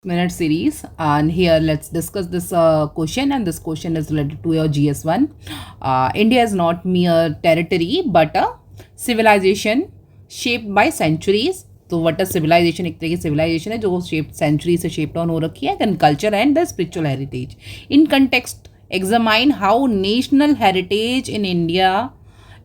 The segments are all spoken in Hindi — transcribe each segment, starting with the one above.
minute series, and here let's discuss this question, and this question is related to your GS1. India is not mere territory but a civilization shaped by centuries. तो वट सिविलाइजेशन एक तरह की सिविलाइजेशन है जो शेप सेंचुरी से शेप डाउन हो रखी है, then culture and the spiritual heritage. In context examine how national heritage in India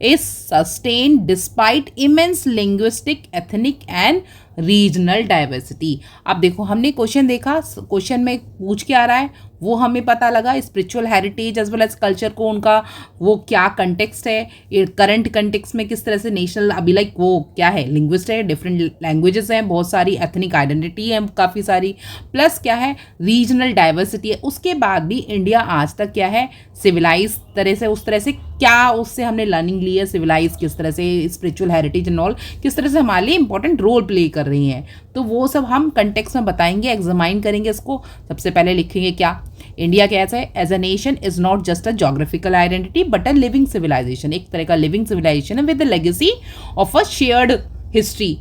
is sustained despite immense linguistic, ethnic and regional diversity. अब देखो हमने क्वेश्चन देखा, क्वेश्चन में पूछ के आ रहा है वो हमें पता लगा. Spiritual heritage as well as culture को उनका वो क्या कंटेक्स्ट है, करंट कंटेक्स्ट में किस तरह से नेशनल अभी लाइक वो क्या है, लिंग्विस्ट है, डिफरेंट लैंग्वेजेस हैं, बहुत सारी एथनिक आइडेंटिटी है काफ़ी सारी, प्लस क्या है रीजनल डाइवर्सिटी है. उसके बाद भी इंडिया आज तक क्या है सिविलाइज तरह से, उस तरह से क्या उससे हमने लर्निंग ली है, सिविलाइज किस तरह से, स्पिरिचुअल हेरिटेज एंड ऑल किस तरह से हमारे लिए इंपॉर्टेंट रोल प्ले कर रही हैं. तो वो सब हम कंटेक्स्ट में बताएंगे, एग्जामाइन करेंगे इसको. सबसे पहले लिखेंगे क्या, इंडिया कैसा है as a nation is not just a geographical identity but a living civilisation. एक तरह का लिविंग सिविलाइजेशन है with the legacy of a shared history,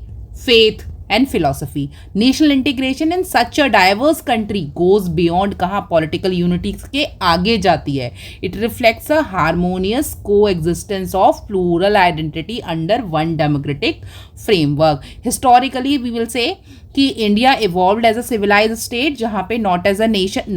faith and philosophy. National integration in such a diverse country goes beyond कहाँ political unity के आगे जाती है. It reflects a harmonious coexistence of plural identity under one democratic framework. Historically we will say कि India evolved as a civilise state, जहाँ पे नॉट एज अ नेशन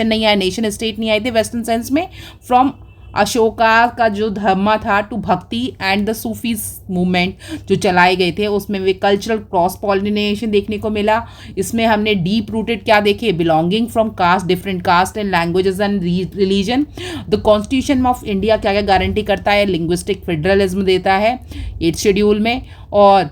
नहीं आया, नेशन स्टेट नहीं आए थे वेस्टर्न सेंस में. फ्रॉम अशोका का जो धर्म था टू भक्ति एंड द सूफी मूवमेंट जो चलाए गए थे, उसमें वे कल्चरल क्रॉस पॉलिनेशन देखने को मिला. इसमें हमने डीप रूटेड क्या देखे, belonging from cast, different caste and languages and religion. The constitution of India क्या क्या गारंटी करता है, लिंग्विस्टिक फेडरलिज्म देता है 8th शेड्यूल में, और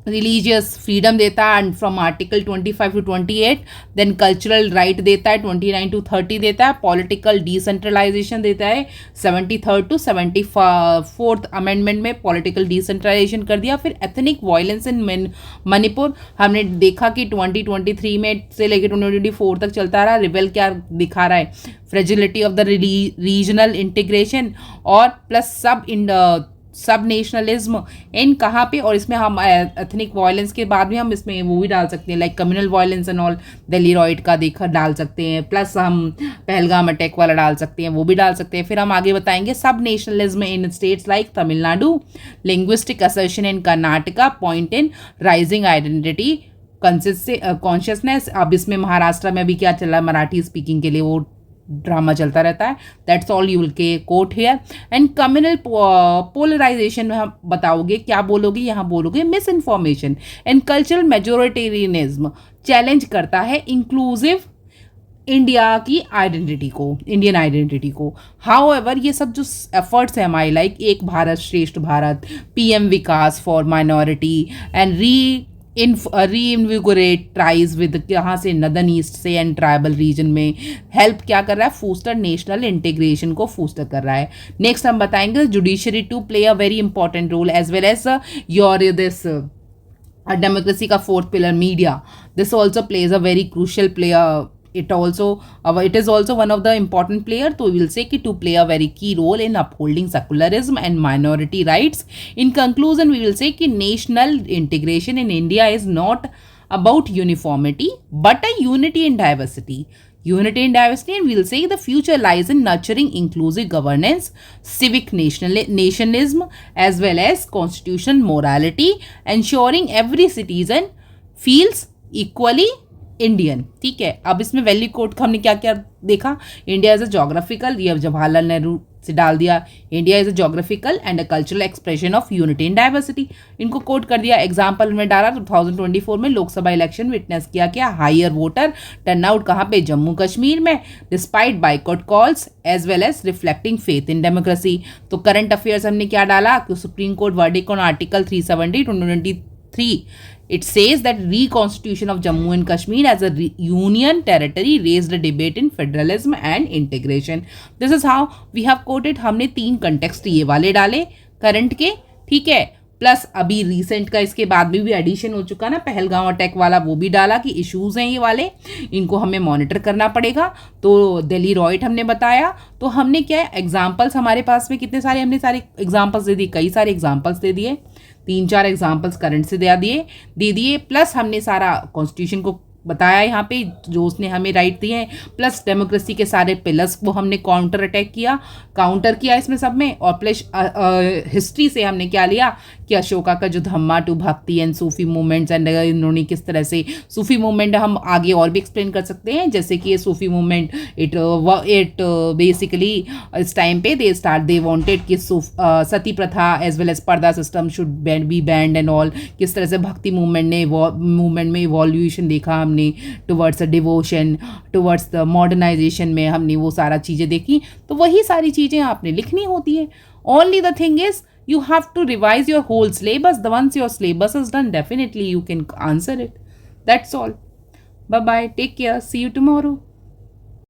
रिलीजियस फ्रीडम देता है from article 25 to 28. Then cultural right देता है 29 to 30 देता है. पॉलिटिकल डिसेंट्रलाइजेशन देता है 73rd to 74th अमेंडमेंट में पॉलिटिकल डिसेंट्रलाइजेशन कर दिया. फिर एथनिक वायलेंस इन मणिपुर हमने देखा कि 2023 में से लेकर 2024 तक चलता रहा. रिवेल क्या दिखा रहा है, fragility of the regional integration और प्लस सब नेशनलिज्म इन कहाँ पे. और इसमें हम एथनिक वायलेंस के बाद भी हम इसमें वो भी डाल सकते हैं like communal violence and all, Delhi riot का देखा डाल सकते हैं, प्लस हम पहलगाम अटैक वाला डाल सकते हैं, वो भी डाल सकते हैं. फिर हम आगे बताएंगे सब nationalism in states like Tamil Nadu, linguistic assertion in Karnataka, point in rising identity consciousness. अब इसमें महाराष्ट्र में अभी क्या चल रहा है, मराठी स्पीकिंग के लिए वो ड्रामा चलता रहता है. दैट्स ऑल यू विल के quote here. And communal polarisation में हम बताओगे, क्या बोलोगे, यहाँ बोलोगे misinformation. And cultural majoritarianism challenge करता है इंक्लूसिव इंडिया की आइडेंटिटी को, इंडियन आइडेंटिटी को. हाउ एवर ये सब जो एफर्ट्स है हमारे like Ek Bharat Shreshtha Bharat, PM Vikas for minority and reinvigorate tribes with यहाँ से नदर्न ईस्ट से एंड ट्राइबल रीजन में हेल्प क्या कर रहा है, फोस्टर नेशनल इंटीग्रेशन को फोस्टर कर रहा है. नेक्स्ट हम बताएंगे judiciary to play a very important role as well as your this democracy का fourth pillar media, this also plays a very crucial player. It is also one of the important player. So we will say to play a very key role in upholding secularism and minority rights. In conclusion, we will say कि national integration in India is not about uniformity but a unity in diversity. Unity in diversity, and we will say the future lies in nurturing inclusive governance, civic nationalism as well as constitutional morality, ensuring every citizen feels equally Indian. ठीक है, अब इसमें वैल्यू कोड का हमने क्या क्या देखा, इंडिया एज अ जोग्राफिकल, ये जवाहरलाल नेहरू से डाल दिया, India is a geographical and a cultural expression of unity in diversity, इनको कोट कर दिया. एग्जाम्पल में डाला 2024 में लोकसभा इलेक्शन विटनेस किया क्या, हायर वोटर टर्नआउट कहाँ पे, जम्मू कश्मीर में, despite boycott calls as well as reflecting faith in democracy. तो करंट अफेयर्स हमने क्या डाला कि Supreme Court verdict on article 370 2023. It says that reconstitution of Jammu and Kashmir as a union territory raised a debate in federalism and integration. This is how we have quoted. हमने 3 कंटेक्स्ट ये वाले डाले करंट के, ठीक है, प्लस अभी रिसेंट का इसके बाद भी एडिशन हो चुका ना पहलगाम अटैक वाला, वो भी डाला कि इश्यूज हैं ये वाले, इनको हमें मॉनिटर करना पड़ेगा. तो दिल्ली रॉयट हमने बताया. तो हमने क्या एग्जाम्पल्स हमारे पास में कितने सारे, हमने सारे एग्जाम्पल्स दे दिए, कई सारे एग्जाम्पल्स दे दिए. 3-4 एग्जाम्पल्स करंट से दे दिए प्लस हमने सारा कॉन्स्टिट्यूशन को बताया यहाँ पे जो उसने हमें राइट दिए हैं, प्लस डेमोक्रेसी के सारे पिलर्स को हमने काउंटर किया इसमें सब में, और प्लस हिस्ट्री से हमने क्या लिया कि अशोका का जो धम्मा टू भक्ति एंड सूफी मूवमेंट्स एंड इन्होंने किस तरह से सूफी मूवमेंट हम आगे और भी एक्सप्लेन कर सकते हैं, जैसे कि ये सूफी मूवमेंट इट बेसिकली इस टाइम पे दे वांटेड कि सती प्रथा as well as purdah system should be banned and all, किस तरह से भक्ति मूवमेंट में इवोल्यूशन देखा हमने towards the devotion, towards the modernisation में हमने वो सारा चीज़ें देखी। तो वही सारी चीज़ें आपने लिखनी होती है। Only the thing is you have to revise your whole syllabus. Once your syllabus is done, definitely you can answer it. That's all. Bye bye. Take care. See you tomorrow.